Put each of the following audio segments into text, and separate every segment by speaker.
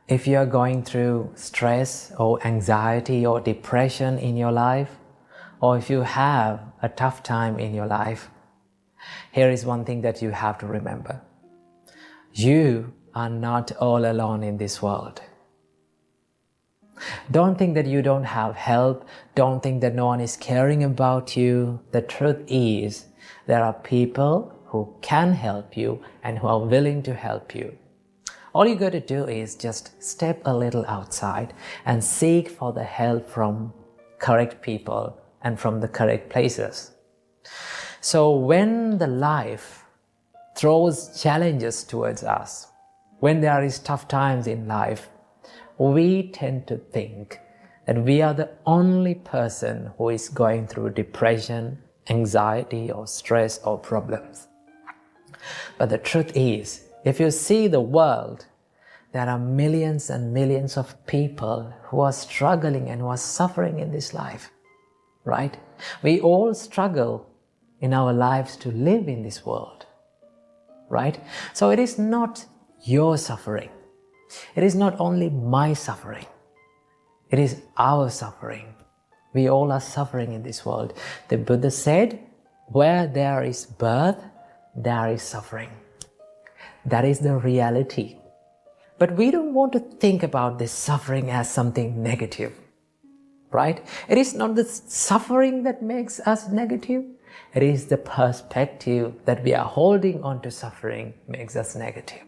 Speaker 1: If you are going through stress or anxiety or depression in your life, or if you have a tough time in your life, here is one thing that you have to remember. You are not all alone in this world. Don't think that you don't have help. Don't think that no one is caring about you. The truth is, there are people who can help you and who are willing to help you. All you got to do is just step a little outside and seek for the help from correct people and from the correct places. So when the life throws challenges towards us, when there is tough times in life, we tend to think that we are the only person who is going through depression, anxiety, or stress or problems. But the truth is, if you see the world, there are millions and millions of people who are struggling and who are suffering in this life, right? We all struggle in our lives to live in this world, right? So it is not your suffering. It is not only my suffering. It is our suffering. We all are suffering in this world. The Buddha said, where there is birth, there is suffering. That is the reality. But we don't want to think about this suffering as something negative, right? It is not the suffering that makes us negative. It is the perspective that we are holding on to suffering makes us negative,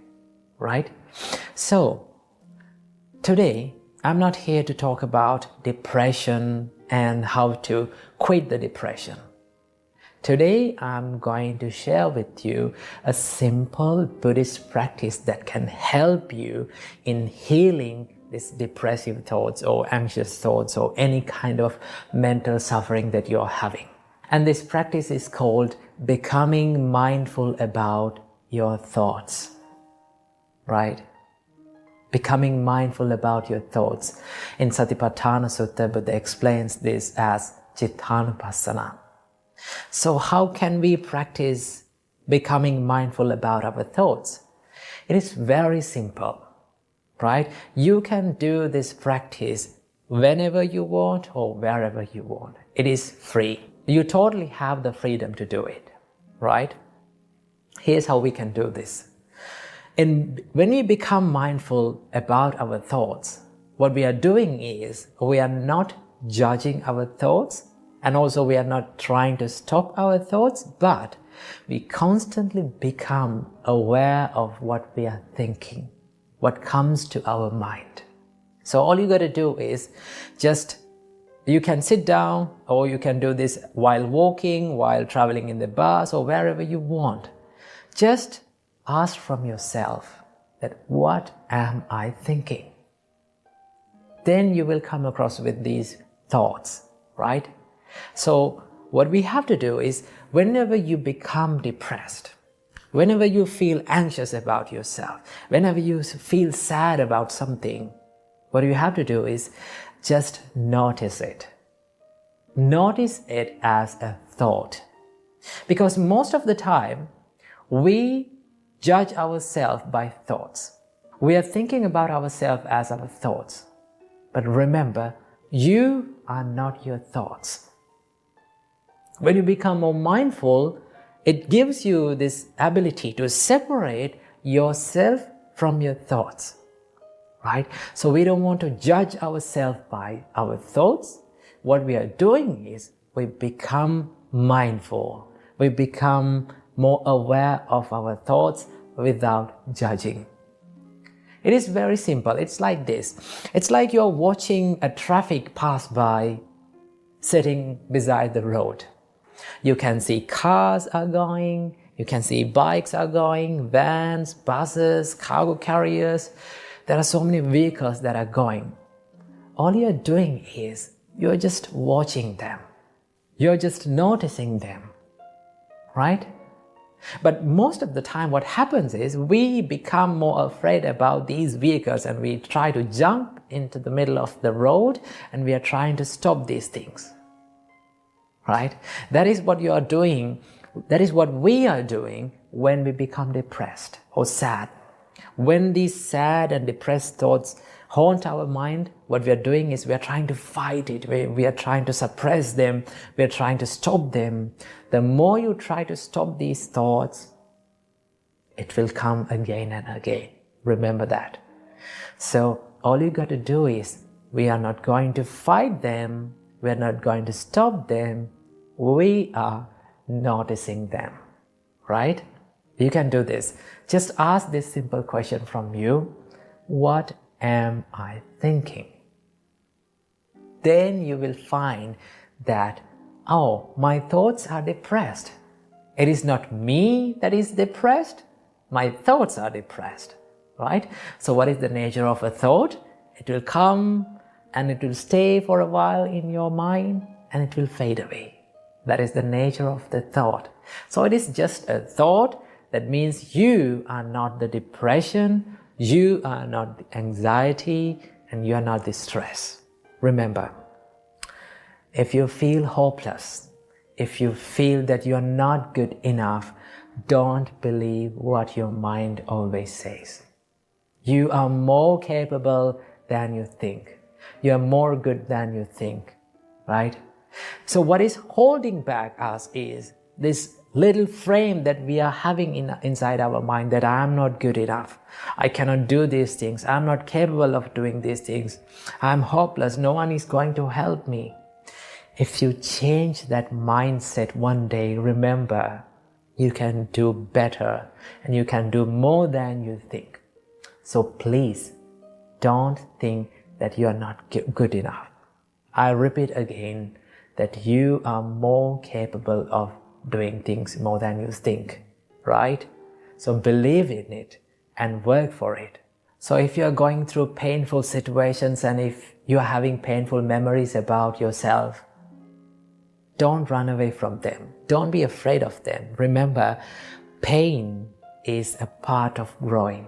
Speaker 1: right? So, today, I'm not here to talk about depression and how to quit the depression. Today, I'm going to share with you a simple Buddhist practice that can help you in healing these depressive thoughts or anxious thoughts or any kind of mental suffering that you're having. And this practice is called becoming mindful about your thoughts, right? Becoming mindful about your thoughts. In Satipatthana Sutta, Buddha explains this as Chittanupassana. So how can we practice becoming mindful about our thoughts? It is very simple, right? You can do this practice whenever you want or wherever you want. It is free. You totally have the freedom to do it, right? Here's how we can do this. And when we become mindful about our thoughts, what we are doing is we are not judging our thoughts, and also we are not trying to stop our thoughts, but we constantly become aware of what we are thinking, what comes to our mind. So all you got to do is you can sit down, or you can do this while walking, while traveling in the bus, or wherever you want. Just ask from yourself that, what am I thinking? Then you will come across with these thoughts, right? So what we have to do is, whenever you become depressed, whenever you feel anxious about yourself, whenever you feel sad about something, what you have to do is just notice it. Notice it as a thought. Because most of the time, we judge ourselves by thoughts. We are thinking about ourselves as our thoughts. But remember, you are not your thoughts. When you become more mindful, it gives you this ability to separate yourself from your thoughts, right? So we don't want to judge ourselves by our thoughts. What we are doing is we become mindful. We become more aware of our thoughts without judging. It is very simple. It's like this. It's like you're watching a traffic pass by sitting beside the road. You can see cars are going, you can see bikes are going, vans, buses, cargo carriers. There are so many vehicles that are going. All you're doing is you're just watching them. You're just noticing them, right? But most of the time what happens is we become more afraid about these vehicles and we try to jump into the middle of the road and we are trying to stop these things. Right? That is what you are doing. That is what we are doing when we become depressed or sad. When these sad and depressed thoughts haunt our mind, what we are doing is we are trying to fight it. We are trying to suppress them. We are trying to stop them. The more you try to stop these thoughts, it will come again and again. Remember that. So all you got to do is, we are not going to fight them. We are not going to stop them. We are noticing them, right? You can do this. Just ask this simple question from you. What am I thinking? Then you will find that, oh, my thoughts are depressed. It is not me that is depressed. My thoughts are depressed, right? So what is the nature of a thought? It will come and it will stay for a while in your mind and it will fade away. That is the nature of the thought. So it is just a thought. That means you are not the depression, you are not the anxiety, and you are not the stress. Remember, if you feel hopeless, if you feel that you are not good enough, don't believe what your mind always says. You are more capable than you think. You are more good than you think, right? So what is holding back us is this little frame that we are having inside our mind, that I am not good enough. I cannot do these things. I am not capable of doing these things. I am hopeless. No one is going to help me. If you change that mindset one day, remember, you can do better and you can do more than you think. So please, don't think that you are not good enough. I repeat again, that you are more capable of doing things more than you think, right? So believe in it and work for it. So if you are going through painful situations and if you are having painful memories about yourself, don't run away from them. Don't be afraid of them. Remember, pain is a part of growing,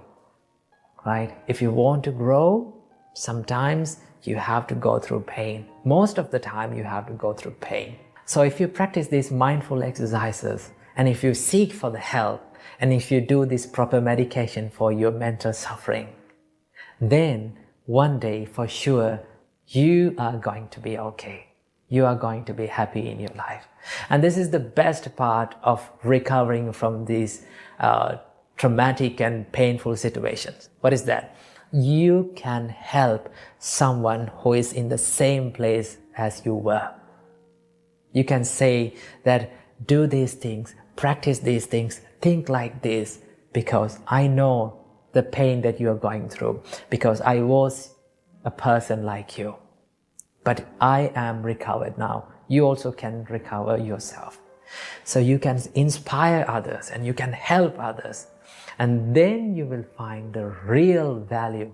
Speaker 1: right? If you want to grow, sometimes you have to go through pain. Most of the time you have to go through pain. So if you practice these mindful exercises, and if you seek for the help, and if you do this proper medication for your mental suffering, then one day for sure you are going to be okay. You are going to be happy in your life. And this is the best part of recovering from these traumatic and painful situations. What is that? You can help someone who is in the same place as you were. You can say that, do these things, practice these things, think like this, because I know the pain that you are going through, because I was a person like you. But I am recovered now. You also can recover yourself. So you can inspire others and you can help others. And then you will find the real value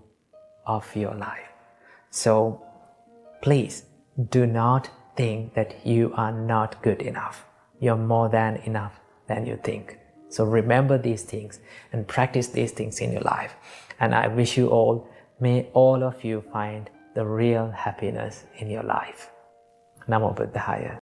Speaker 1: of your life. So please do not think that you are not good enough. You're more than enough than you think. So remember these things and practice these things in your life. And I wish you all, may all of you find the real happiness in your life. Namo Buddhaya.